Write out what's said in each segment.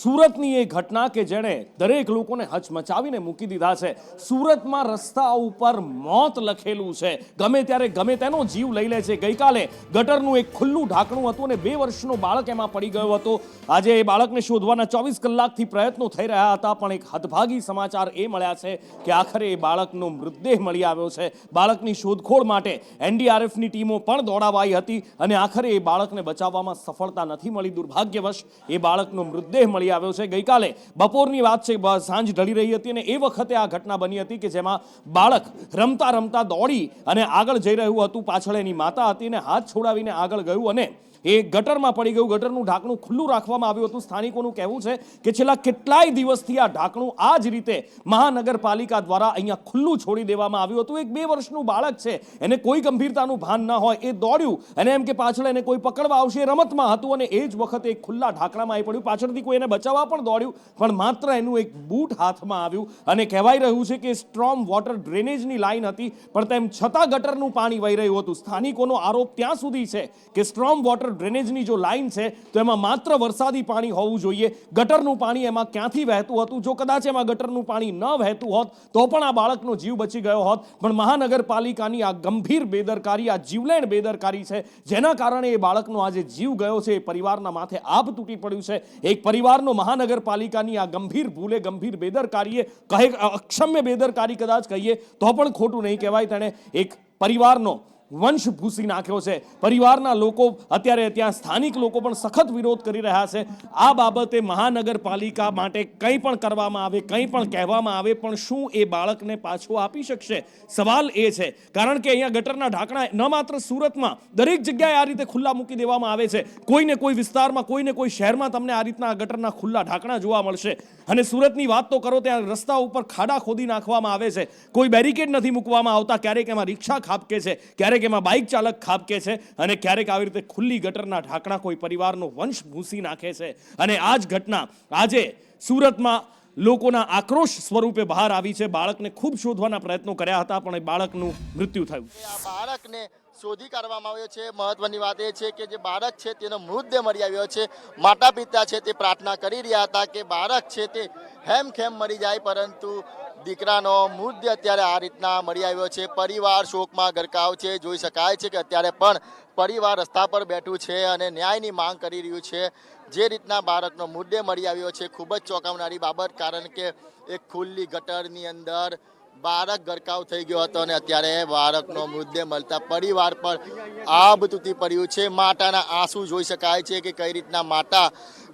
સુરતની એ ઘટના કે જેણે દરેક લોકોને હચમચાવીને મૂકી દીધા છે। સુરતમાં રસ્તા ઉપર મોત લખેલું છે, ગમે ત્યારે ગમે તેનો જીવ લઈ લે છે। ગઈકાલે ગટરનું એક ખુલ્લું ઢાંકણું હતું અને 2 વર્ષનો બાળક એમાં પડી ગયો હતો। આજે એ બાળકને શોધવાના 24 કલાકથી પ્રયત્નો થઈ રહ્યા હતા, પણ એક હતભાગી સમાચાર એ મળ્યા છે કે આખરે એ બાળકનો મૃતદેહ મળી આવ્યો છે। બાળકની શોધખોળ માટે એનડીઆરએફની ટીમો પણ દોડાવાઈ હતી અને આખરે એ બાળકને બચાવવામાં સફળતા નથી મળી। દુર્ભાગ્યવશ એ બાળકનો મૃતદેહ મળી આવ્યો છે। ગઈકાલે બપોરની વાત છે, સાંજ ઢળી રહી હતી અને એ વખતે આ ઘટના બની હતી કે જેમાં બાળક રમતા રમતા દોડી અને આગળ જઈ રહ્યું હતું। પાછળ એની માતા હતી અને હાથ છોડાવીને આગળ ગયું અને એ ગટરમાં પડી ગયું। ગટરનું ઢાંકણું ખુલ્લું રાખવામાં આવ્યું હતું। સ્થાનિકોનું કહેવું છે કે છેલ્લા કેટલાય દિવસથી આ ઢાંકણું આ જ રીતે મહાનગરપાલિકા દ્વારા અહીંયા ખુલ્લું છોડી દેવામાં આવ્યું હતું। એક 2 વર્ષનું બાળક છે, એને કોઈ ગંભીરતાનું ભાન ન હોય, એ દોડ્યું અને એમ કે પાછળ એને કોઈ પકડવા આવશે, એ રમતમાં હતું અને એ જ વખતે એક ખુલ્લા ઢાંકણામાં આવી પડ્યું। પાછળથી કોઈ એને બચાવવા પણ દોડ્યું, પણ માત્ર એનું એક બૂટ હાથમાં આવ્યું અને કહેવાઈ રહ્યું છે કે સ્ટ્રોમ વોટર ડ્રેનેજની લાઈન હતી, પણ તેમ છતાં ગટરનું પાણી વહી રહ્યું હતું। સ્થાનિકોનો આરોપ ત્યાં સુધી છે કે સ્ટ્રોમ વોટર ડ્રેનેજની જો લાઈન છે તો એમાં માત્ર વરસાદી પાણી હોવું જોઈએ, ગટરનું પાણી એમાં ક્યાંથી વહેતું હતું? જો કદાચ એમાં ગટરનું પાણી ન વહેતું હોત તો પણ આ બાળકનો જીવ બચી ગયો હોત। પણ મહાનગરપાલિકાની આ ગંભીર બેદરકારી, આ જીવલેણ બેદરકારી છે જેના કારણે એ બાળકનો આજે જીવ ગયો છે। એ પરિવારના માથે આભ તૂટી પડ્યું છે। એક પરિવારનો મહાનગરપાલિકાની આ ગંભીર ભૂલે, ગંભીર બેદરકારીએ, અક્ષમ્ય બેદરકારી કદાચ કહીએ તો પણ ખોટું નહીં કહેવાય। તેણે એક પરિવારનો વંશ ભૂસી નાખ્યો છે। પરિવારના લોકો, અત્યારે ત્યાં સ્થાનિક લોકો પણ સખત વિરોધ કરી રહ્યા છે। આ બાબતે મહાનગરપાલિકા માટે કંઈ પણ કરવામાં આવે, કંઈ પણ કહેવામાં આવે, પણ શું એ બાળકને પાછો આપી શકશે? સવાલ એ છે, કારણ કે અહીંયા ગટરના ઢાંકણા ન માત્ર સુરતમાં, દરેક જગ્યાએ આ રીતે ખુલ્લા મૂકી દેવામાં આવે છે। કોઈને કોઈ વિસ્તારમાં, કોઈને કોઈ શહેરમાં તમને આ રીતના ગટરના ખુલ્લા ઢાંકણા જોવા મળશે। અને સુરતની વાત તો કરો, ત્યાં રસ્તા ઉપર ખાડા ખોદી નાખવામાં આવે છે, કોઈ બેરિકેડ નથી મૂકવામાં આવતા। ક્યારેક એમાં રિક્ષા ખાબકે છે, ક્યારેક એમાં બાઇક ચાલક ખાબકે છે અને ક્યારેક આવી રીતે ખુલ્લી ગટરના ઢાંકણા કોઈ પરિવારનો વંશ ભૂસી નાખે છે। અને આ જ ઘટના આજે સુરતમાં લોકોના આક્રોશ સ્વરૂપે બહાર આવી છે। બાળકને ખૂબ શોધવાના પ્રયત્નો કર્યા હતા, પણ એ બાળકનું મૃત્યુ થયું। આ બાળકને શોધી કાઢવામાં આવ્યો છે। મહત્વની વાત એ છે કે જે બાળક છે તેનો મૃતદેહ મળી આવ્યો છે। માતા પિતા છે તે પ્રાર્થના કરી રહ્યા હતા કે બાળક છે તે હેમખેમ મરી જાય, પરંતુ દીકરાનો મૃતદેહ અત્યારે આ રીતના મળી આવ્યો છે। પરિવાર શોકમાં ગરકાવ છે। જોઈ શકાય છે કે અત્યારે પણ પરિવાર રસ્તા પર બેઠું છે અને ન્યાયની માંગ કરી રહ્યું છે। જે રીતના બાળકનો મૃતદેહ મળી આવ્યો છે, ખૂબ જ ચોંકાવનારી બાબત, કારણ કે એક ખુલ્લી ગટરની અંદર બાળક ગરકાવ થઈ ગયો હતો અને અત્યારે બાળકનો મૃતદેહ મળતા પરિવાર પર આભ તૂટી પડ્યું છે। માતાના આંસુ જોઈ શકાય છે કે કઈ રીતના માતા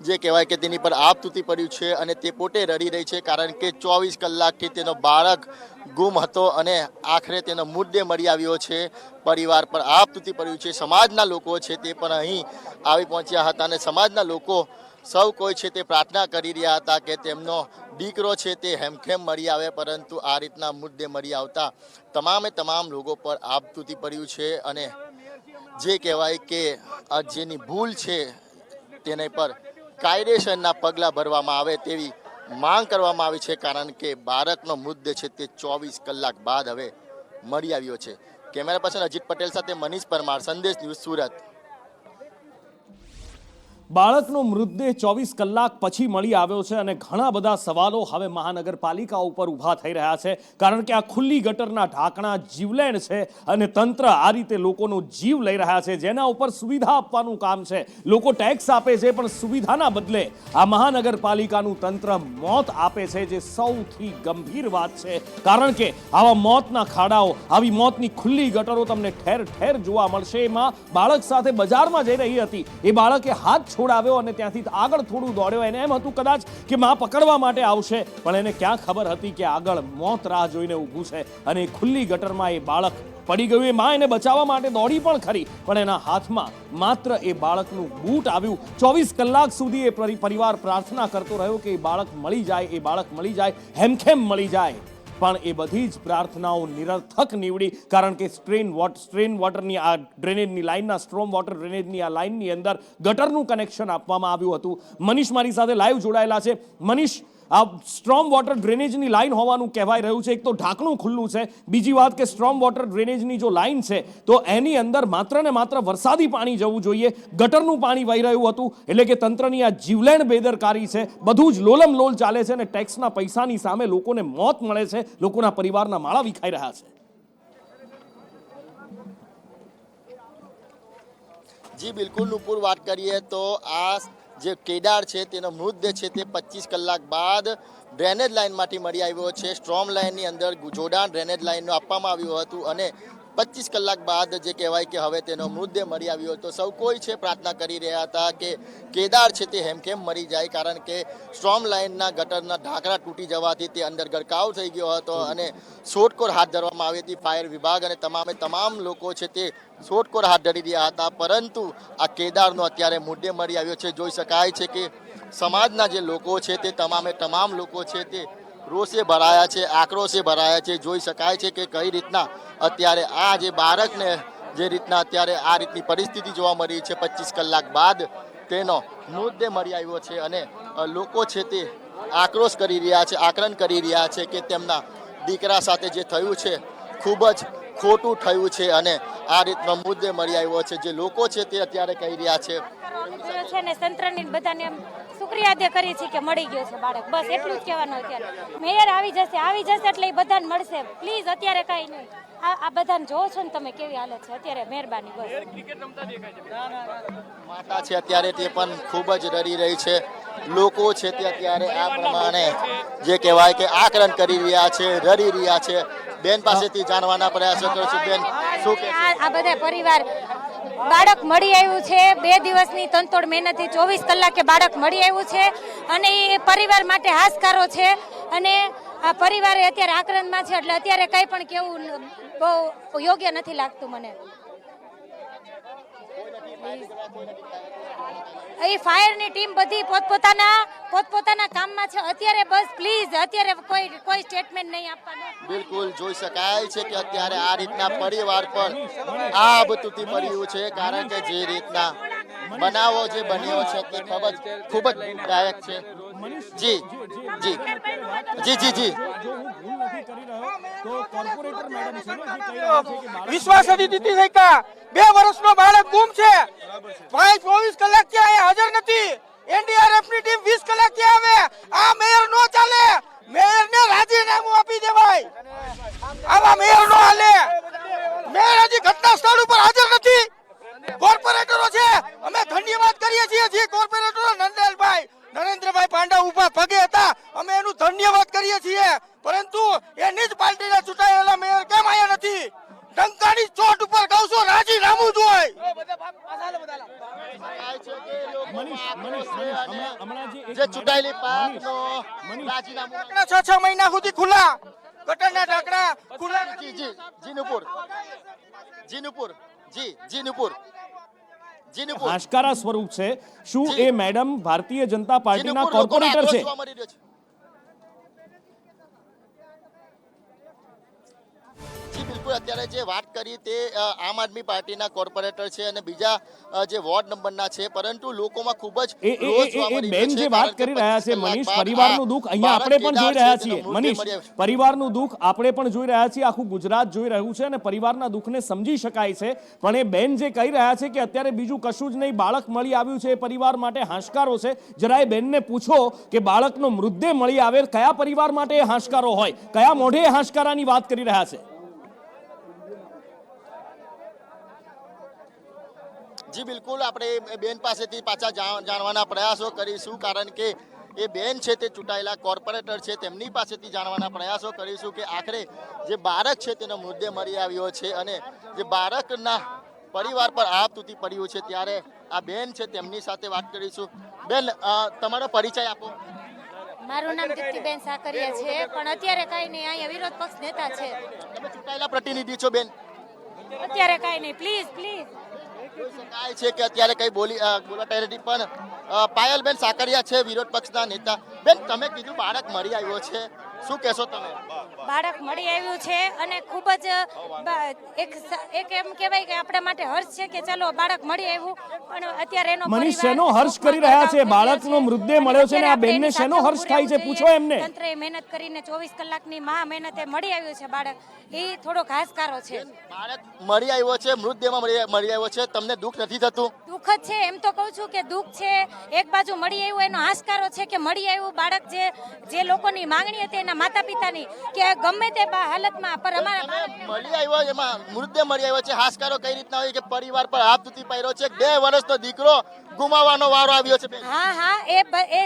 જે કહેવાય કે તેની પર આભ તૂટી પડ્યું છે અને તે પોતે રડી રહી છે, કારણ કે 24 કલાકથી તેનો બાળક ગુમ હતો અને આખરે તેનો મૃતદેહ મળી આવ્યો છે। પરિવાર પર આભ તૂટી પડ્યું છે। સમાજના લોકો છે તે પણ અહીં આવી પહોંચ્યા હતા અને સમાજના લોકો સૌ કોઈ છે તે પ્રાર્થના કરી રહ્યા હતા કે તેમનો દીકરો છે તે હેમખેમ મળી આવે, પરંતુ આ રીતના મૃતદેહ મળી આવતા તમામ લોકો પર આભ તૂટી પડ્યું છે અને જે કહેવાય કે આ જેની ભૂલ છે તેને પર કાયદેસરના પગલાં ભરવામાં આવે તેવી માંગ કરવામાં આવી છે, કારણ કે બાળકનો મૃતદેહ છે તે 24 કલાક બાદ હવે મળી આવ્યો છે। કેમેરા પર્સન અજીત પટેલ સાથે મનીષ પરમાર, સંદેશ ન્યૂઝ, સુરત। બાળકનો મૃતદેહ 24 કલાક પછી મળી આવ્યો છે અને ઘણા બધા સવાલો હવે મહાનગરપાલિકા ઉપર ઊભા થઈ રહ્યા છે, કારણ કે આ ખુલ્લી ગટરના ઢાંકણા જીવલેણ છે અને તંત્ર આ રીતે લોકોનો જીવ લઈ રહ્યા છે, જેના ઉપર સુવિધા આપવાનું કામ છે। લોકો ટેક્સ આપે છે, પણ સુવિધાના બદલે આ મહાનગરપાલિકાનું તંત્ર મોત આપે છે, જે સૌથી ગંભીર વાત છે, કારણ કે આવા મોતના ખાડાઓ, આવી મોતની ખુલ્લી ગટરો તમને ઠેર ઠેર જોવા મળશે। એમાં બાળક સાથે બજારમાં જઈ રહી હતી, એ બાળકે હાથ છોડાવ્યો અને ત્યાંથી આગળ થોડું દોડ્યો। એને એમ હતું કદાચ કે માં પકડવા માટે આવશે, પણ એને ક્યાં ખબર હતી કે આગળ મોત રાહ જોઈને ઊભું છે અને ખુલ્લી ગટરમાં એ બાળક પડી ગયું। એ માં એને બચાવવા માટે દોડી પણ ખરી, પણ એના હાથમાં માત્ર એ બાળકનું બૂટ આવ્યું। 24 કલાક સુધી એ પરિવાર પ્રાર્થના કરતો રહ્યો કે એ બાળક મળી જાય, એ બાળક મળી જાય, હેમખેમ મળી જાય, પણ એ બધી જ પ્રાર્થનાઓ નિરર્થક નીવડી, કારણ કે સ્ટ્રેન વોટરની આ ડ્રેનેજની લાઇનના, સ્ટ્રોમ વોટર ડ્રેનેજની આ લાઇનની અંદર ગટરનું કનેક્શન આપવામાં આવ્યું હતું। મનીષ મારી સાથે લાઈવ જોડાયેલા છે। મનીષ, આ સ્ટ્રોમ વોટર ડ્રેનેજની લાઇન હોવાનું કહેવાય રહ્યું છે. એક તો ઢાંકણું ખુલ્લું છે, બીજી વાત કે સ્ટ્રોમ વોટર ડ્રેનેજની જો લાઇન છે તો એની અંદર માત્ર ને માત્ર વરસાદી પાણી જવું જોઈએ, ગટરનું પાણી વહી રહ્યું હતું. એટલે કે તંત્રની આ જીવલેણ બેદરકારી છે. બધું જ લોલમ લોલ ચાલે છે અને ટેક્સના પૈસાની સામે લોકોને મોત મળે છે, લોકોના પરિવારના માળા વિખાઈ રહ્યા છે. જી બિલકુલ નુપુર, વાત કરીએ તો આ જે કેદાર છે તેનો મૃતદેહ છે તે 25 કલાક બાદ ડ્રેનેજ લાઇનમાંથી મળી આવ્યો છે. સ્ટ્રોમ લાઇનની અંદર જોડાણ ડ્રેનેજ લાઇનનું આપવામાં આવ્યું હતું અને 25 કલાક બાદ જે કહેવાય કે હવે તેનો મૃતદેહ મળી આવ્યો હતો. સૌ કોઈ છે પ્રાર્થના કરી રહ્યા હતા કે કેદાર છે તે હેમખેમ મરી જાય, કારણ કે સ્ટ્રોમ લાઇનના ગટરના ઢાંકણા તૂટી જવાથી તે અંદર ગરકાવ થઈ ગયો હતો અને શોધખોળ હાથ ધરવામાં આવી હતી. ફાયર વિભાગ અને તમામ લોકો છે તે શોધખોળ હાથ ધરી રહ્યા હતા, પરંતુ આ કેદારનો અત્યારે મૃતદેહ મળી આવ્યો છે. જોઈ શકાય છે કે સમાજના જે લોકો છે તે તમામ લોકો છે તે રોષે ભરાયા છે, આક્રોશે ભરાયા છે. જોઈ શકાય છે કે કઈ રીતના અત્યારે આ જે બાળકને જે રીતના અત્યારે આ રીતની પરિસ્થિતિ જોવા મળી છે. 25 કલાક બાદ તેનો મૃતદેહ મળી આવ્યો છે અને લોકો છે તે આક્રોશ કરી રહ્યા છે, આક્રંદ કરી રહ્યા છે કે તેમના દીકરા સાથે જે થયું છે ખૂબ જ ખોટું થયું છે અને આ રીતનો મૃતદેહ મળી આવ્યો છે. જે લોકો છે તે અત્યારે કહી રહ્યા છે ને તંત્રની બધાને શુક્રિયા અદા કરી છે કે મળી ગયો છે બાળક. બસ એટલું જ કહેવાનું. અત્યારે મેયર આવી જશે એટલે એ બધાને મળશે. પ્લીઝ અત્યારે કાંઈ નહીં. આ બધાને જોવો છો ને તમે કેવી હાલત છે અત્યારે. મહેરબાની બસ. માતા છે અત્યારે તે પણ ખૂબ જ રડી રહી છે. લોકો છે તે અત્યારે આ પ્રમાણે જે કહેવાય કે આક્રંદ કરી રહ્યા છે, રડી રહ્યા છે. બેન પાસેથી જાણવાના પ્રયાસો કરશું. બેન, શું કે આ બધા પરિવાર બાળક મળી આવ્યું છે 2 દિવસની તનતોડ મહેનતથી 24 કલાકે બાળક મળી આવ્યું છે અને એ પરિવાર માટે હાશકારો છે અને આ પરિવારે અત્યારે આક્રંદમાં છે એટલે અત્યારે કંઈ પણ કેવું બહુ યોગ્ય નથી લાગતું મને. એ ફાયરની ટીમ બધી પોતપોતાના કામમાં છે અત્યારે. બસ પ્લીઝ અત્યારે કોઈ સ્ટેટમેન્ટ નહીં આપવાનું. બિલકુલ જોઈ શકાય છે કે અત્યારે આ રીતના પરિવાર પર આબ તૂટી પડ્યું છે, કારણ કે જે રીતના બનાવો જે બન્યો છે તે ખૂબ જ દુઃખદાયક છે. જી જી જી જી જી વિશ્વાસ દીધી છે કે 2 વર્ષનો બાળક ગુમ છે. 24 કલાકથી અહીંયા હાજર નથી. એનડીઆરએફ ની ટીમ 20 કલાકથી આવે. આ મેયર નો ચાલે. મેયર ને રાજીનામું આપી દેવાય. આવા મેયર નો હાલે. મેયર હજી ઘટના સ્થળ ઉપર હાજર નથી. કોર્પોરેટરો છે, અમે ધન્યવાદ કરીએ છીએ. જે કોર્પોરેટરો નરેન્દ્રભાઈ પાંડા ઉભા પગે હતા, અમે એનું ધન્યવાદ કરીએ છીએ. પરંતુ એની જ પાર્ટીના ચૂંટાયેલા મેયર કેમ આયા નથી? ડંકાની ચોટ ઉપર કહું છું, રાજીનામું જોઈએ. જે ચૂંટાયેલી પાર્ટીનો રાજીનામું 6 મહિના સુધી ખુલ્લા ગટરના ઢાંકણા ખુલ્લા. જી જી જી નુપુર જી નુપુર હાશકારા સ્વરૂપ છે. શું એ મેડમ ભારતીય જનતા પાર્ટીના કોર્પોરેટર છે? બિલકુલ અત્યારે જે વાત કરી તે આમ આદમી પાર્ટીના કોર્પોરેટર છે અને બીજા જે વોર્ડ નંબરના છે, પરંતુ લોકોમાં ખૂબ જ રોષ જોવા મળી બેન રહ્યો છે. જે વાત કરી રહ્યા છે મનીષ, પરિવારનું દુઃખ અહીંયા આપણે પણ જોઈ રહ્યા છીએ. મનીષ, પરિવારનું દુઃખ આપણે પણ જોઈ રહ્યા છીએ, આખું ગુજરાત જોઈ રહ્યું છે અને પરિવારના દુઃખને સમજી શકાય છે. પણ એ બેન જે કહી રહ્યા છે કે અત્યારે બીજું કશું જ નહીં, બાળક મળી આવ્યું છે, એ પરિવાર માટે હાશકારો છે. જરા એ બેનને પૂછો કે બાળકનો મૃતદેહ મળી આવે કયા પરિવાર માટે એ હાશકારો હોય, કયા મોઢે એ હાશકારાની વાત કરી રહ્યા છે. જી બિલકુલ, આપણે બેન પાસેથી પાછા જાણવાના પ્રયાસો કરીશું, કારણ કે એ બેન છે તે ચૂંટાયેલા કોર્પોરેટર છે. તેમની પાસેથી જાણવાના પ્રયાસો કરીશું કે આખરે જે બાળક છે તેનો મૃતદેહ મળી આવ્યો છે અને જે બાળકના પરિવાર પર આપ તૂટી પડ્યું છે, ત્યારે આ બેન છે તેમની સાથે વાત કરીશું. બેન, તમારો પરિચય આપો. મારું નામ દીપ્તિબેન સાકરિયા છે, પણ અત્યારે કાંઈ નહીં, અહીંયા વિરોધ પક્ષ નેતા છે. તમે ચૂંટાયેલા પ્રતિનિધિ છો બેન? અત્યારે કાંઈ નહીં, પ્લીઝ. જોઈ શકાય છે કે અત્યારે કઈ બોલાતા નથી, પણ પાયલબેન સાકરિયા છે વિરોધ પક્ષના નેતા. બેન, તમે કીધું બાળક મરી આવ્યો છે, શું કહેશો તમે? બાળક મળી આવ્યું છે અને ખૂબ જ એક એમ કહેવાય કે આપણા માટે હર્ષ છે કે ચલો બાળક મળી આવ્યું, પણ અત્યારે એનો મનીષ પરિવાર શેનો હર્ષ કરી રહ્યા છે? બાળકનો મૃતદેહ મળ્યો છે ને આ બેનને શેનો હર્ષ થાય છે? પૂછો એમને. તંત્રએ મહેનત કરીને 24 કલાકની મહેનતે મળી આવ્યું છે બાળક, એ થોડોક હાશકારો છે. બાળક મળી આવ્યો છે, મૃતદેહમાં મળી આવ્યો છે, તમને દુઃખ નથી થતું? દુઃખ જ છે, એમ તો કહું છું કે દુઃખ છે. એક બાજુ મળી આવ્યું એનો હાશકારો છે કે મળી આવ્યું બાળક, જે લોકોની માંગણી હતી એના માતા પિતાની કે ગમે તે હાલતમાં પર અમારા બાળકને મળી આવ્યો, એમાં મૃતદેહ મળી આવ્યો છે. હાશકારો કઈ રીતના હોય કે પરિવાર પર હાથ તૂટી પડ્યો છે, 2 વર્ષનો દીકરો ગુમાવવાનો વારો આવ્યો છે. હા, એ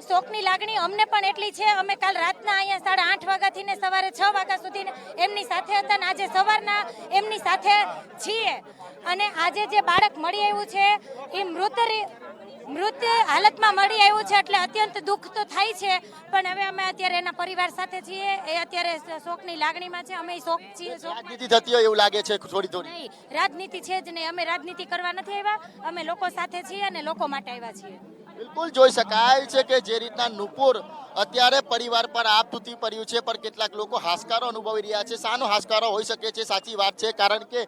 શોકની લાગણી અમને પણ એટલી છે. અમે કાલ રાતના અહીંયા 8:30 વાગ્યાથી ને સવારે 6 વાગ્યા સુધી એમની સાથે હતા ને આજે સવારના એમની સાથે છીએ. અને આજે જે બાળક મળી આવ્યું છે એ મૃત હાલતમાં મળી આવ્યું છે એટલે અત્યંત દુઃખ તો થાય છે, પણ હવે અમે અત્યારે એના પરિવાર સાથે છીએ. એ અત્યારે શોકની લાગણીમાં છે. અમે શોક છીએ. રાજનીતિ થતી હોય એવું લાગે છે થોડી. નહીં, રાજનીતિ છે જ નહીં. અમે રાજનીતિ કરવા નથી આવ્યા, અમે લોકો સાથે છીએ અને લોકો માટે આવ્યા છીએ. બિલકુલ જોઈ શકાય છે કે જે રીતના નુપુર અત્યારે પરિવાર પર આપ તૂટી પડ્યું છે, પણ કેટલાક લોકો હાશકારો અનુભવી રહ્યા છે. શાનો હાશકારો હોઈ શકે છે? સાચી વાત છે, કારણ કે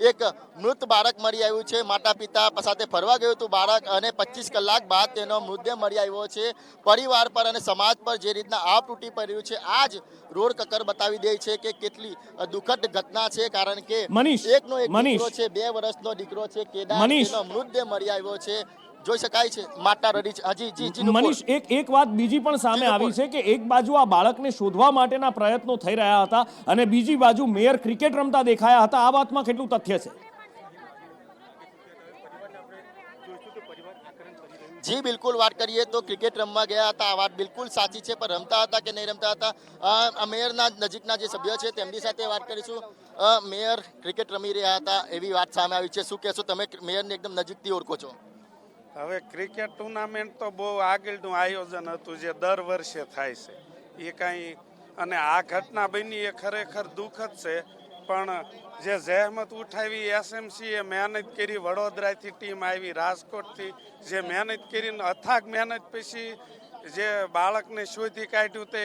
એક મૃત બાળક મળી આવ્યું છે. માતા પિતા સાથે ફરવા ગયું હતું બાળક અને 25 કલાક બાદ તેનો મૃતદેહ મળી આવ્યો છે. પરિવાર પર અને સમાજ પર જે રીતના આપ તૂટી પડ્યું છે, આ જ રોડ કકર બતાવી દે છે કે કેટલી દુઃખદ ઘટના છે. કારણ કે એકનો એક દીકરો છે, 2 વર્ષનો દીકરો છે, કેદાર, તેનો મૃતદેહ મળી આવ્યો છે. જોઈ શકાય છે માતા રડી છે. હજી મનીષ, એક વાત બીજી પણ સામે આવી છે કે એક બાજુ આ બાળકને શોધવા માટેના પ્રયત્નો થઈ રહ્યા હતા અને બીજી બાજુ મેયર ક્રિકેટ રમતા દેખાયા હતા. આ વાતમાં કેટલું તથ્ય છે? જી બિલકુલ, વાત કરીએ તો ક્રિકેટ રમવા ગયા હતા, આ વાત બિલકુલ સાચી છે, પણ રમતા હતા કે નહીં રમતા હતા, મેયરના નજીકના જે સભ્ય છે તેમની સાથે વાત કરીશું. મેયર ક્રિકેટ રમી રહ્યા હતા એવી વાત સામે આવી છે. શું કહેશો તમે? મેયરને એકદમ નજીકથી ઓળખો છો. હવે ક્રિકેટ ટુર્નામેન્ટ તો બહુ આગળનું આયોજન હતું જે દર વર્ષે થાય છે એ કાંઈ, અને આ ઘટના બની એ ખરેખર દુઃખદ છે. પણ જે જહેમત ઉઠાવી એસએમસીએ મહેનત કરી, વડોદરાથી ટીમ આવી, રાજકોટથી જે મહેનત કરીને અથાગ મહેનત પછી જે બાળકને શોધી કાઢ્યું તે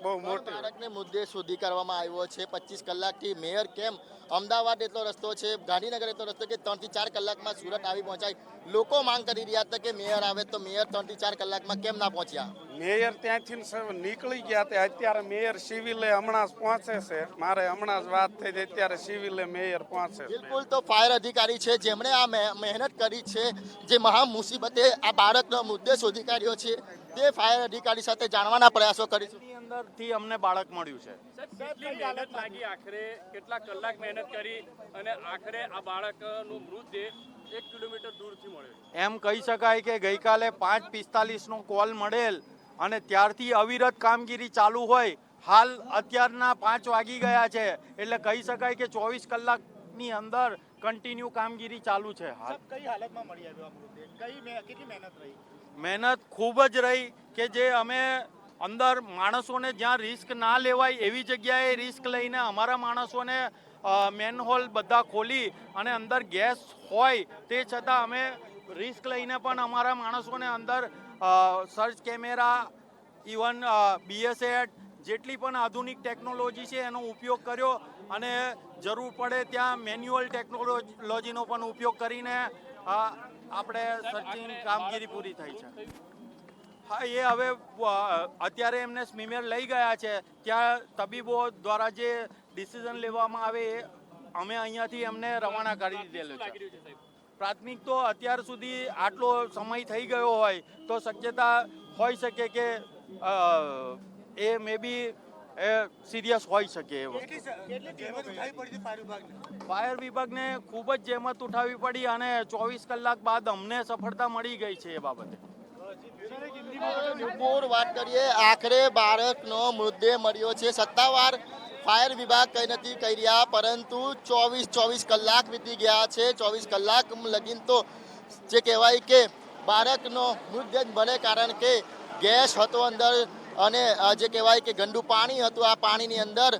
બહુ મોટી. બાળકને મુદ્દે શોધી કરવામાં આવ્યો છે 25 કલાકથી. મેયર કેમ અમદાવાદ એટલો રસ્તો છે, ગાંધીનગર એટલો રસ્તો કે 3 થી 4 કલાકમાં સુરત આવી પહોંચાય? લોકો માંગ કરી રહ્યા હતા કે મેયર આવે, તો મેયર 3 થી 4 કલાકમાં કેમ ના પહોંચ્યા? મેયર ત્યાંથી નીકળી ગયા તે અત્યારે મેયર સિવિલે હમણાં જ પહોંચે છે. મારે હમણાં જ વાત થઈ હતી, અત્યારે સિવિલે મેયર પહોંચે. બિલકુલ, તો ફાયર અધિકારી છે જેમણે આ મહેનત કરી છે, જે મહા મુસીબતે આ બાળકનો મુદ્દે શોધી કાઢ્યો છે, તે ફાયર અધિકારી સાથે જાણવાના પ્રયાસો કરીશું. અંદરથી અમને બાળક મળ્યું છે. કેટલી મહેનત લાગી, આખરે કેટલા કલાક મહેનત કરી અને આખરે આ બાળકનો મૃતદેહ 1 કિલોમીટર દૂરથી મળ્યો. એમ કહી શકાય કે ગઈકાલે 5:45 કોલ મળેલ અને ત્યારથી અવિરત કામગીરી ચાલુ હોય. હાલ અત્યારના 5 વાગી ગયા છે, એટલે કહી શકાય કે 24 કલાકની અંદર કન્ટિન્યુ કામગીરી ચાલુ છે. કઈ હાલતમાં મળી આવ્યો આ મૃતદેહ? કેટલી મહેનત રહી? મહેનત ખૂબ જ રહી કે જે અમે અંદર માણસોને જ્યાં રિસ્ક ના લેવાય એવી જગ્યાએ રિસ્ક લઈને અમારા માણસોને મેનહોલ બધા ખોલી અને અંદર ગેસ હોય તે છતાં અમે રિસ્ક લઈને પણ અમારા માણસોને અંદર સર્ચ કેમેરા, ઇવન BSAT જેટલી પણ આધુનિક ટેકનોલોજી છે એનો ઉપયોગ કર્યો અને જરૂર પડે ત્યાં મેન્યુઅલ ટેકનોલોજીનો પણ ઉપયોગ કરીને આપણે સર્ચિંગ કામગીરી પૂરી થઈ છે. હા, એ હવે અત્યારે એમને સ્મીમેર લઈ ગયા છે. ત્યાં તબીબો દ્વારા જે ડિસિઝન લેવામાં આવે એ અમે અહીંયાથી એમને રવાના કરી દીધેલું છે. પ્રાથમિક તો અત્યાર સુધી આટલો સમય થઈ ગયો હોય તો શક્યતા હોઈ શકે કે એ મે બી સિરિયસ હોઈ શકે. ફાયર વિભાગને ખૂબ જ જહેમત ઉઠાવવી પડી અને 24 કલાક બાદ અમને સફળતા મળી ગઈ છે એ બાબતે. વાત કરીએ, આખરે બાળકનો મૃતદેહ મળ્યો છે. સત્તાવાર ફાયર વિભાગ કઈ નથી કહી રહ્યા, પરંતુ 24 કલાક વીતી ગયા છે. 24 કલાક લગીન તો જે કહેવાય કે બાળકનો મૃતદેહ મળે, કારણ કે ગેસ હતો અંદર અને જે કહેવાય કે ગંદુ પાણી હતું. આ પાણીની અંદર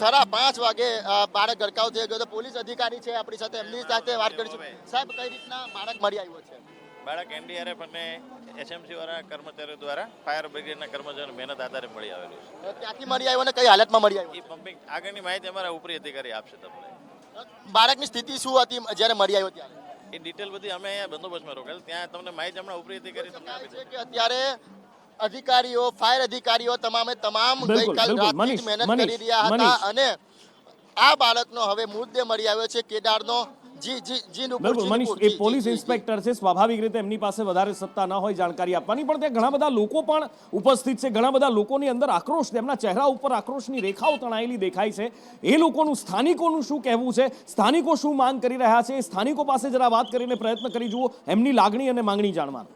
5:30 વાગે બાળક ગરકાવ થઈ ગયો. તો પોલીસ અધિકારી છે આપણી સાથે, એમની સાથે વાત કરીશું. સાહેબ, કઈ રીતના બાળક મળી આવ્યો છે? બાળક એનડીઆરએફ અને એસએમસી વાળા કર્મચારીઓ દ્વારા ફાયર બ્રિગેડના કર્મચારીઓ મહેનત આધારે મળી આવેલું છે. ક્યાંથી મળી આવ્યો અને કઈ હાલતમાં મળી આવ્યો? એ પમ્પિંગ આગળની માહિતી અમારા ઉપરી અધિકારી આપશે તમને. બાળકની સ્થિતિ શું હતી જ્યારે મળી આવ્યો ત્યારે? એ ડિટેલ બધી અમે અહીંયા બંદોબસ્તમાં રોકેલ, ત્યાં તમને માહિતી હમણાં ઉપરી અધિકારી તમને આપી છે દેશે. કે અત્યારે અધિકારીઓ ફાયર અધિકારીઓ તમામ બિલકુલ, ગઈકાલ બિલકુલ. રાતથી જ મહેનત કરી રહ્યા હતા મનીષ. અને આ બાળકનો હવે મૃતદેહ મળી આવ્યો છે કેદારનો. બિલકુલ મનીષ, એ પોલીસ ઇન્સ્પેક્ટર છે, સ્વાભાવિક રીતે એમની પાસે વધારે સત્તા ન હોય જાણકારી આપવાની, પણ ત્યાં ઘણા બધા લોકો પણ ઉપસ્થિત છે. ઘણા બધા લોકોની અંદર આક્રોશ, તેમના ચહેરા ઉપર આક્રોશની રેખાઓ તણાયેલી દેખાય છે. એ લોકોનું, સ્થાનિકોનું શું કહેવું છે, સ્થાનિકો શું માંગ કરી રહ્યા છે, સ્થાનિકો પાસે જરા વાત કરીને પ્રયત્ન કરી જુઓ એમની લાગણી અને માંગણી જાણવાનો.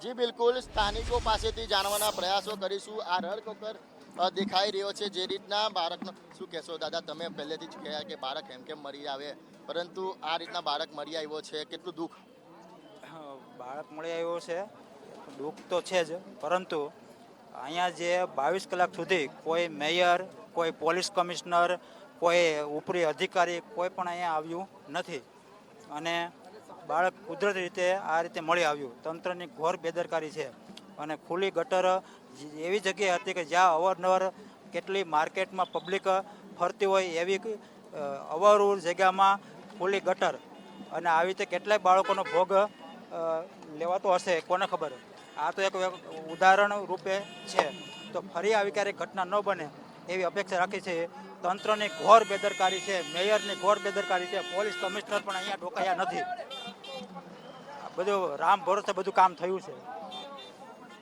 જી બિલકુલ, સ્થાનિકો પાસેથી જાણવાના પ્રયાસો કરીશું. આ રડકોકર દેખાઈ રહ્યો છે જે રીતના બાળકનો. શું કહેશો દાદા, તમે પહેલેથી જ કહ્યા કે બાળક કેમ મરી આવે, પરંતુ આ રીતના બાળક મરી આવ્યો છે, કેટલું દુઃખ? બાળક મળી આવ્યો છે, દુઃખ તો છે જ, પરંતુ અહીંયા જે 22 કલાક સુધી કોઈ મેયર, કોઈ પોલીસ કમિશનર, કોઈ ઉપરી અધિકારી કોઈ પણ અહીંયા આવ્યું નથી અને બાળક કુદરતી રીતે આ રીતે મળી આવ્યું. તંત્રની ઘોર બેદરકારી છે અને ખુલ્લી ગટર એવી જગ્યાએ હતી કે જ્યાં અવારનવાર કેટલી માર્કેટમાં પબ્લિક ફરતી હોય એવી અવારનવાર જગ્યામાં ખુલ્લી ગટર અને આવી રીતે કેટલાય બાળકોનો ભોગ લેવાતો હશે, કોને ખબર. આ તો એક ઉદાહરણ રૂપે છે, તો ફરી આવી ક્યારેક ઘટના ન બને એવી અપેક્ષા રાખી છે. તંત્રની ઘોર બેદરકારી છે, મેયરની ઘોર બેદરકારી છે, પોલીસ કમિશનર પણ અહીંયા ડોકાયા નથી. બધું રામ ભરોસે બધું કામ થયું છે.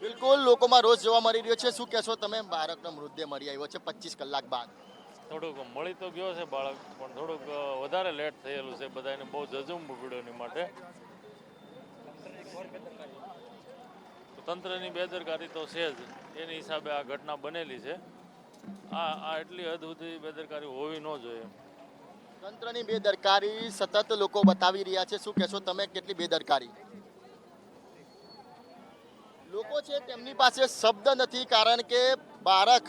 બિલકુલ, લોકોમાં રોજ જોવા મળી રહ્યો છે. શું કહેશો તમે, બાળકનો મૃતદેહ મળી આવ્યો છે 25 કલાક બાદ? થોડુંક મળી તો ગયો છે બાળક, પણ થોડુંક વધારે લેટ થયેલું છે, બધાને બહુ જજુમ પડ્યો એની માટે. તંત્રની બેદરકારી તો છે જ, એની હિસાબે આ ઘટના બનેલી છે. આ એટલી હદ સુધી બેદરકારી હોવી ન જોઈએ. તંત્રની બેદરકારી સતત લોકો બતાવી રહ્યા છે. શું કહેશો તમે, કેટલી બેદરકારી? લોકો છે તેમની પાસે શબ્દ નથી, કારણ કે બાળક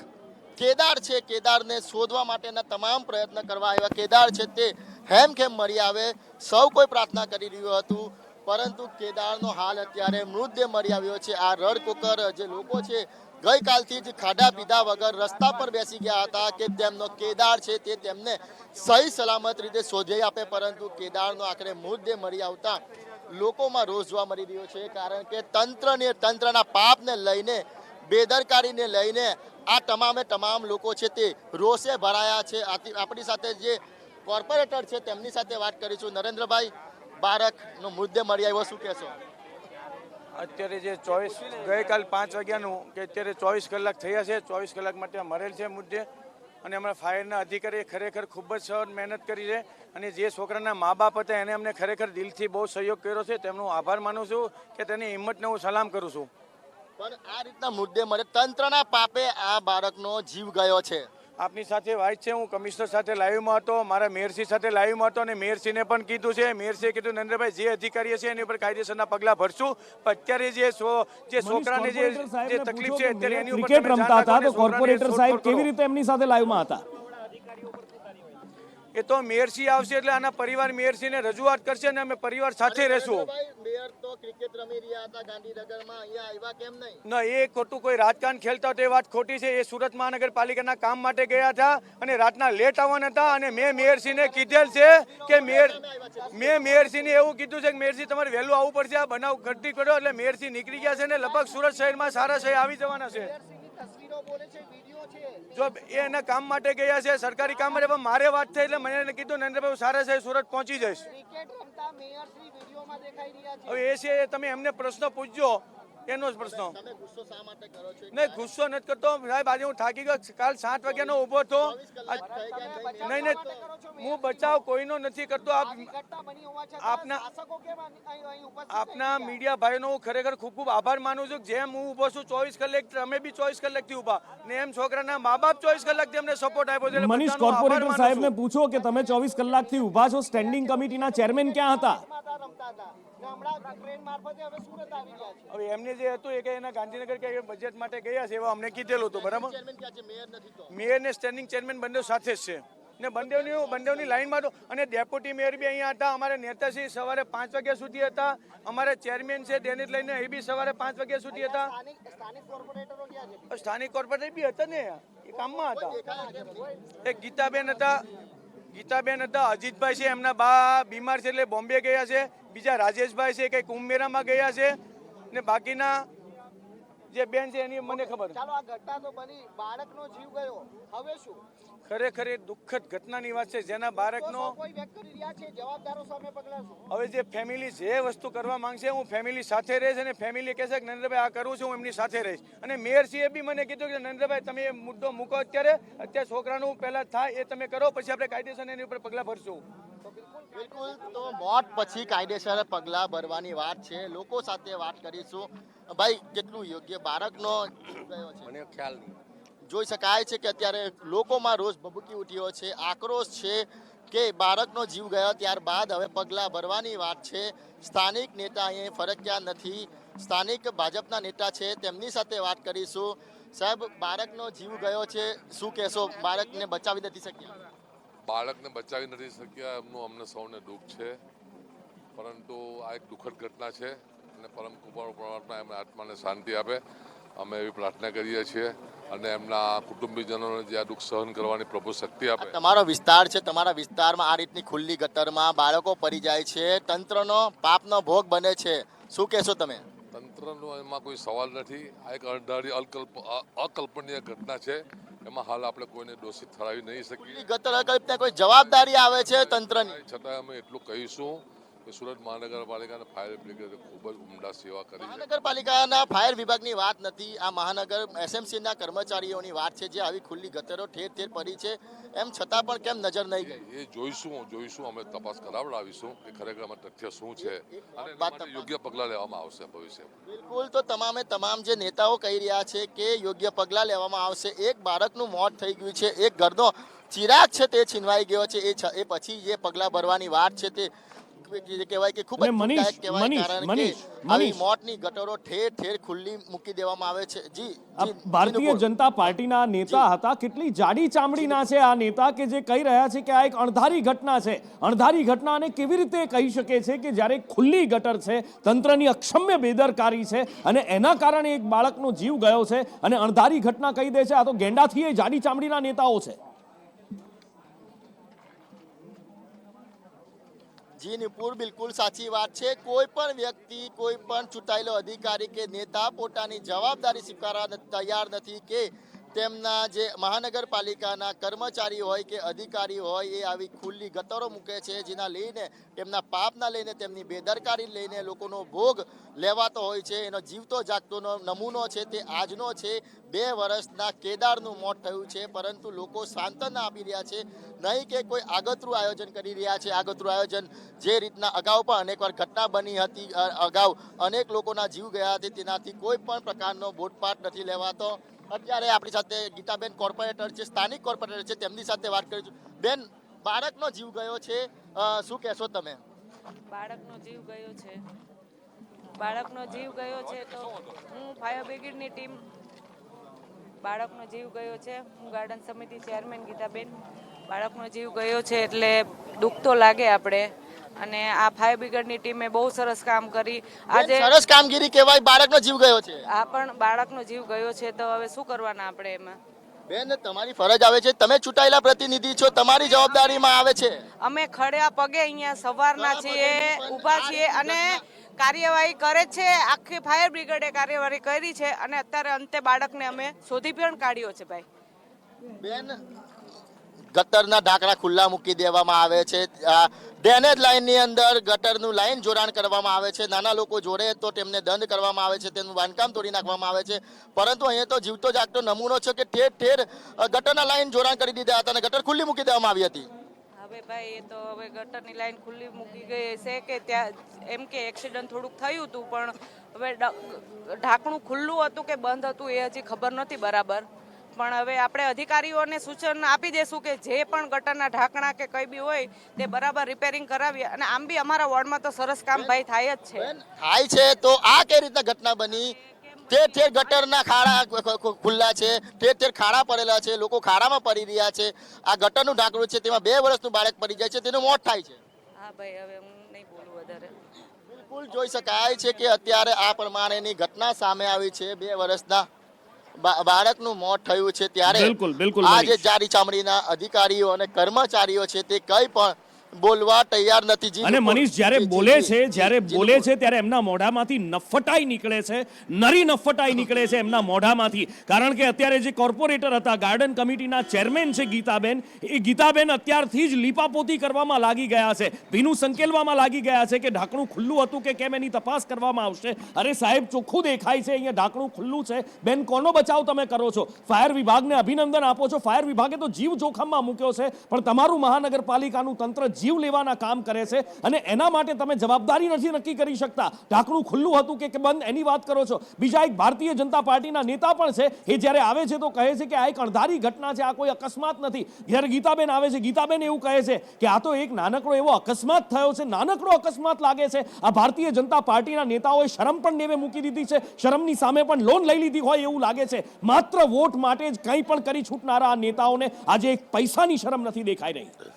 કેદાર છે, કેદારને શોધવા માટેના તમામ પ્રયત્ન કરવા આવ્યા. કેદાર છે તે હેમખેમ મરી આવે સૌ કોઈ પ્રાર્થના કરી રહ્યું હતું, પરંતુ કેદારનો હાલ અત્યારે મૃતદેહ મરી આવ્યો છે. આ રડકોકર જે લોકો છે ગઈકાલથી જ ખાધા પીધા વગર રસ્તા પર બેસી ગયા હતા કે તેમનો કેદાર છે તે તેમને સહી સલામત રીતે શોધી આપે, પરંતુ કેદારનો આખરે મૃતદેહ મરી આવતા લોકોમાં રોષ જોવા મળી રહ્યો છે. કારણ કે તંત્રના પાપને લઈને, બેદરકારીને લઈને આ તમામ લોકો છે તે રોષે ભરાયા છે. આપણી સાથે જે કોર્પોરેટર છે તેમની સાથે વાત કરીશું. નરેન્દ્રભાઈ, બાળકનો મૃતદેહ મળી આવ્યો, શું કહેશો? અત્યારે જે 24 ગઈકાલ 5 વાગ્યાનું કે અત્યારે 24 કલાક થયા છે, 24 કલાક માટે મરેલ છે મુદ્દે. અને અમારા ફાયરના અધિકારીએ ખરેખર ખૂબ જ સખત મહેનત કરી છે અને જે છોકરાના મા બાપ હતા એને અમને ખરેખર દિલથી બહુ સહયોગ કર્યો છે. તેમનો આભાર માનું છું કે તેની હિંમતને હું સલામ કરું છું. પણ આ રીતના મુદ્દે મરે, તંત્રના પાપે આ બાળકનો જીવ ગયો છે. આપની સાથે વાત છે, હું કમિશનર સાથે લાઈવમાં હતો, મારા મેયરશ્રી સાથે લાઈવમાં હતો અને મેયરશ્રીને પણ કીધું છે. મેયરશ્રીએ કીધું નરેન્દ્રભાઈ જે અધિકારીઓ છે એની ઉપર કાયદેસરના પગલાં ભરશું, પણ અત્યારે જે છોકરાને જે તકલીફ છે અત્યારે એની ઉપર ક્રિકેટ રમતા હતા તો કોર્પોરેટર સાહેબ કેવી રીતે એમની સાથે લાઈવમાં હતા? એ તો મેયરશ્રી આવશે એટલે આના પરિવાર મેયરશ્રીને રજૂઆત કરશે અને અમે પરિવાર સાથે રહેશું. મેયર તો ક્રિકેટ રમી રહ્યા હતા ગાંધીનગરમાં, અહીંયા આવ્યા કેમ નહીં? ના, એ ખોટું કોઈ રાજકારણ ખેલતા હોય તો એ વાત ખોટી છે. એ સુરત મહાનગરપાલિકાના કામ માટે ગયા હતા અને રાતના લેટ આવવાના હતા અને મેં મેયરશ્રીને કીધેલ છે કે મેં મેયરશ્રીને એવું કીધું છે કે મેયરશ્રી તમારે વહેલું આવવું પડશે, આ બનાવ ઘટી કર્યો. એટલે મેયરશ્રી નીકળી ગયા છે ને લગભગ સુરત શહેરમાં સારા શહેર આવી જવાના છે. જો એ એના કામ માટે ગયા છે, સરકારી કામ માટે, પણ મારે વાત થઈ એટલે મને કીધું નરેન્દ્રભાઈ સારા છે સુરત પહોંચી જઈશ. હવે એ છે તમે એમને પ્રશ્ન પૂછજો, એનો જ પ્રશ્ન. નહીં, ગુસ્સો નથી કરતો સાહેબ. આજે હું થાકી ગયો, કાલ 7 વાગ્યાનો ઊભો હતો. નહીં, હું બચાવ કોઈનો નથી કરતો. આપના મીડિયા ભાઈનો હું ખરેખર ખૂબ ખૂબ આભાર માનું છું. જેમ હું ઊભો છું 24 કલાક, તમે બી 24 કલાકથી ઊભા ને એમ છોકરાના મા બાપ 24 કલાકથી અમને સપોર્ટ આપ્યો છે. મનીષ, કોર્પોરેટર સાહેબને પૂછો કે તમે 24 કલાકથી ઊભા છો, સ્ટેન્ડિંગ કમિટીના ચેરમેન ક્યાં હતા? હવે એમને જે હતું એ કે એના ગાંધીનગર કે બજેટ માટે ગયા છે એવા અમને કીધેલું હતું. બરાબર, મેયર ને સ્ટેન્ડિંગ ચેરમેન બંને સાથે જ છે. ને બંદેવની લાઈનમાં તો અને ડેપ્યુટી મેયર બી અહીંયા હતા. અમારે નેતાશ્રી સવારે 5 વાગ્યા સુધી હતા. અમારે ચેરમેન છે તેને લઈને એ બી સવારે 5 વાગ્યા સુધી હતા. સ્થાનિક કોર્પોરેટર બી હતા ને, એ કામમાં હતા. એક ગીતાબેન હતા, અજીતભાઈ છે, એમના બા બીમાર છે એટલે બોમ્બે ગયા છે. બીજા રાજેશભાઈ છે કે કુંભ મેળામાં ગયા છે. ને બાકીના જે બેન છે એની મને ખબર. ચાલો, આ ઘટના તો બની, બાળકનો જીવ ગયો, હવે શું? ખરેખર એ દુઃખદ ઘટનાની વાત છે. જેના બાળકનો કોઈ વ્યક્ત કરી રહ્યા છે, જવાબદારો સામે પગલાં શું? હવે જે ફેમિલી જે વસ્તુ કરવા માંગશે, હું ફેમિલી સાથે રહીશ અને ફેમિલી કહેશે કે નરેન્દ્રભાઈ આ કરું છું, હું એમની સાથે રહીશ. અને મેયરશ્રીએ બી મને કીધું કે નરેન્દ્રભાઈ તમે એ મુદ્દો મૂકો, અત્યારે છોકરાનું પહેલા થાય એ તમે કરો, પછી આપણે કાયદેસર એની ઉપર પગલાં ભરશું. બિલકુલ, તો મોત પછી કાયદેસર પગલાં ભરવાની વાત છે. લોકો સાથે વાત કરીશું. ભાઈ, કેટલું યોગ્ય બાળકનો જીવ ગયો છે? મને ખ્યાલ નહીં. જોઈ શકાય છે કે અત્યારે લોકોમાં રોષ ભભૂકી ઉઠ્યો છે, આક્રોશ છે કે બાળકનો જીવ ગયો ત્યારબાદ હવે પગલાં ભરવાની વાત છે. સ્થાનિક નેતા અહીં ફરક્યા નથી, સ્થાનિક ભાજપના નેતા છે, તેમની સાથે વાત કરીશું. સાહેબ, બાળકનો જીવ ગયો છે, શું કહેશો? બાળકને બચાવી નથી શક્યા? બાળકને બચાવી નથી શક્યા એમનું અમને સૌને દુઃખ છે, પરંતુ આ એક દુઃખદ ઘટના છે અને પરમ કૃપાળુ પરમાત્મા એમના આત્માને શાંતિ આપે અમે એવી પ્રાર્થના કરીએ છીએ અને એમના કુટુંબીજનોને જે આ દુઃખ સહન કરવાની પ્રભુ શક્તિ આપે. તમારો વિસ્તાર છે, તમારા વિસ્તારમાં આ રીતની ખુલ્લી ગટરમાં બાળકો પડી જાય છે, તંત્રનો પાપનો ભોગ બને છે, શું કહેશો તમે? તંત્રનો એમાં કોઈ સવાલ નથી. આ એક અણધારી અકલ્પનીય ઘટના છે. એમાં હાલ આપણે કોઈને દોષિત ઠરાવી નહીં શકીએ. ગટર અકલ્પના કોઈ જવાબદારી આવે છે તંત્રની? છતાં અમે એટલું કહીશું કે સુરત મહાનગરપાલિકાના ફાયર બ્રિગેડે ખૂબ જ ઉમદા સેવા કરી છે. મહાનગરપાલિકાના ફાયર વિભાગની વાત નથી, આ મહાનગર એસએમસીના કર્મચારીઓની વાત છે, જે આવી ખુલ્લી ગટરો ઠેર ઠેર પડી છે, એમ છતાં પણ કેમ નજર નહીં ગઈ? એ જોઈશું અમે તપાસ કરાવડાવીશું કે ખરેખર આમાં તથ્ય શું છે અને એના માટે યોગ્ય પગલાં લેવામાં આવશે ભવિષ્યમાં. બિલકુલ, તો તમામ જે નેતાઓ કહી રહ્યા છે કે યોગ્ય પગલાં લેવામાં આવશે. એક બાળકનું મોત થઈ ગયું છે, એક ઘરનો ચિરાગ છે તે છીનવાઈ ગયો છે, એ પછી જે પગલાં ભરવાની વાત છે તે કહેવાય કે ખૂબ જ દુઃખદાયક કહેવાય, કારણ કે આવી મોતની ગટરો ઠેર ઠેર ખુલ્લી મૂકી દેવામાં આવે છે. જી, ભારતીય જનતા પાર્ટીના નેતા હતા, કેટલી જાડી ચામડીના છે આ નેતા કે જે કહી રહ્યા છે કે આ એક અણધારી ઘટના છે. અણધારી ઘટનાને કેવી રીતે કહી શકે છે કે જ્યારે ખુલ્લી ગટર છે, તંત્રની અક્ષમ્ય બેદરકારી છે અને એના કારણે એક બાળકનો જીવ ગયો છે અને અણધારી ઘટના કહી દે છે? આ તો ગેંડાથી જાડી ચામડીના નેતાઓ છે. જી નિપુર, બિલકુલ સાચી વાત છે. કોઈ પણ વ્યક્તિ, કોઈ પણ ચૂંટાયેલો અધિકારી કે નેતા પોતાની જવાબદારી સ્વીકારવા તૈયાર નથી કે તેમના જે મહાનગરપાલિકાના કર્મચારી હોય કે અધિકારી હોય એ આવી ખુલ્લી ગટરો મૂકે છે, જેના લઈને તેમના પાપના લઈને તેમની બેદરકારી લઈને લોકોનો ભોગ લેવાતો હોય છે. એનો જીવતો જાગતો નમૂનો છે તે આજનો છે. 2 વર્ષના કેદારનું મોત થયું છે, પરંતુ લોકો સાંત્વના આપી રહ્યા છે, નહીં કે કોઈ આગતરું આયોજન કરી રહ્યા છે. આગતરું આયોજન જે રીતના અગાઉ પણ અનેકવાર ઘટના બની હતી, અગાઉ અનેક લોકોના જીવ ગયા હતા, તેનાથી કોઈ પણ પ્રકારનો બોધપાઠ નથી લેવાતો. અત્યારે આપણી સાથે ગીતાબેન કોર્પોરેટર છે, સ્થાનિક કોર્પોરેટર છે, તેમની સાથે વાત કરીશું. બેન, બાળકનો જીવ ગયો છે, શું કહેશો તમે? બાળકનો જીવ ગયો છે, તો હું ફાયર બ્રિગેડની ટીમ, બાળકનો જીવ ગયો છે, હું ગાર્ડન સમિતિ ચેરમેન ગીતાબેન. બાળકનો જીવ ગયો છે એટલે દુઃખ તો લાગે આપણે, અને આ ફાયર બ્રિગેડની ટીમે બહુ સરસ કામ કરી. આજે સરસ કામગીરી કહેવાય, બાળકનો જીવ ગયો છે. આ પણ બાળકનો જીવ ગયો છે, તો હવે શું કરવાના આપણે એમાં? બેન, તમારી ફરજ આવે છે, તમે ચૂંટાયેલા પ્રતિનિધિ છો, તમારી જવાબદારીમાં આવે છે. અમે ખડ્યા પગે અહીંયા સવારના છીએ, ઊભા છીએ અને કાર્યવાહી કરે છે. આખી ફાયર બ્રિગેડે કાર્યવાહી કરી છે અને અત્યારે અંતે બાળકને અમે શોધી પણ કાઢ્યો છે. ભાઈ બેન, ગટરના ઢાંકણા ખુલ્લા મૂકી દેવામાં આવે છે, ડ્રેનેજ લાઇનની અંદર ગટરનું લાઇન જોડાણ કરવામાં આવે છે. નાના લોકો જોડે તો તેમને દંડ કરવામાં આવે છે, તેનું બાંધકામ તોડી નાખવામાં આવે છે, પરંતુ અહીંયા તો જીવતો જાગતો નમૂનો છે કે ઠેર ઠેર ગટરના લાઇન જોડાણ કરી દીધા હતા અને ગટર ખુલ્લી મૂકી દેવામાં આવી હતી. હવે ભાઈ, એ તો હવે ગટરની લાઈન ખુલ્લી મૂકી ગઈ છે કે ત્યાં એમ કે એક્સિડન્ટ થોડુંક થયું હતું, પણ હવે ઢાંકણું ખુલ્લું હતું કે બંધ હતું એ હજી ખબર નથી બરાબર. પણ હવે આપણે અધિકારીઓને સૂચન આપી દેશું કે જે પણ ગટરના ઢાંકણા કે કંઈ બી હોય તે બરાબર રિપેરિંગ કરાવીએ. અને આમ બી અમારા વોર્ડમાં તો સરસ કામ ભાઈ થાય જ છે. થાય છે, તો આ કઈ રીતના ઘટના બની? ઠેર ઠેર ગટરના ખાડા ખુલ્લા છે, ઠેર ઠેર ખાડા પડેલા છે, લોકો ખાડામાં પડી રહ્યા છે. આ ગટરનું ઢાંકણું છે તેમાં 2 વર્ષનું બાળક પડી જાય છે, તેનું મોત થાય છે. હા ભાઈ, હવે હું નહીં બોલું વધારે. બિલકુલ જોઈ શકાય છે કે અત્યારે આ પ્રમાણેની ઘટના સામે આવી છે. 2 વર્ષના બાળકનું મોત થયું છે. ત્યારે બિલકુલ આ જે જાડી ચામડીના અધિકારીઓ અને કર્મચારીઓ છે તે કંઈ પણ બોલવા તૈયાર નથી. અને મનીષ જ્યારે બોલે છે ત્યારે એમના મોઢામાંથી નફટાઈ નીકળે છે, નરી નફટાઈ નીકળે છે એમના મોઢામાંથી. કારણ કે અત્યારે જે કોર્પોરેટર હતા, ગાર્ડન કમિટીના ચેરમેન છે ગીતાબેન, એ ગીતાબેન અત્યારથી જ લીપાપોતી કરવામાં લાગી ગયા છે, ભીનું સંકેલવામાં લાગી ગયા છે કે ઢાંકણું ખુલ્લું હતું કે કેમ એની તપાસ કરવામાં આવશે. અરે સાહેબ, ચોખ્ખું દેખાય છે અહીંયા ઢાંકણું ખુલ્લું છે. બેન, કોનો બચાવ તમે કરો છો? ફાયર વિભાગને અભિનંદન આપો છો. ફાયર વિભાગે તો જીવ જોખમમાં મૂક્યો છે, પણ તમારું મહાનગરપાલિકાનું તંત્ર જીવ લેવાના કામ કરે છે અને એના માટે તમે જવાબદારી નથી નક્કી કરી શકતા. ઢાંકણું ખુલ્લું હતું કે બંધ એની વાત કરો છો. બીજા એક ભારતીય જનતા પાર્ટીના નેતા પણ છે, એ જ્યારે આવે છે તો કહે છે કે આ એક અણધારી ઘટના છે, આ કોઈ અકસ્માત નથી. જ્યારે ગીતાબેન આવે છે, ગીતાબેન એવું કહે છે કે આ તો એક નાનકડો એવો અકસ્માત થયો છે, નાનકડો અકસ્માત લાગે છે. આ ભારતીય જનતા પાર્ટીના નેતાઓએ શરમ પણ નેવે મૂકી દીધી છે, શરમની સામે પણ લોન લઈ લીધી હોય એવું લાગે છે. માત્ર વોટ માટે જ કંઈ પણ કરી છૂટનારા આ નેતાઓને આજે એક પૈસાની શરમ નથી દેખાઈ રહી.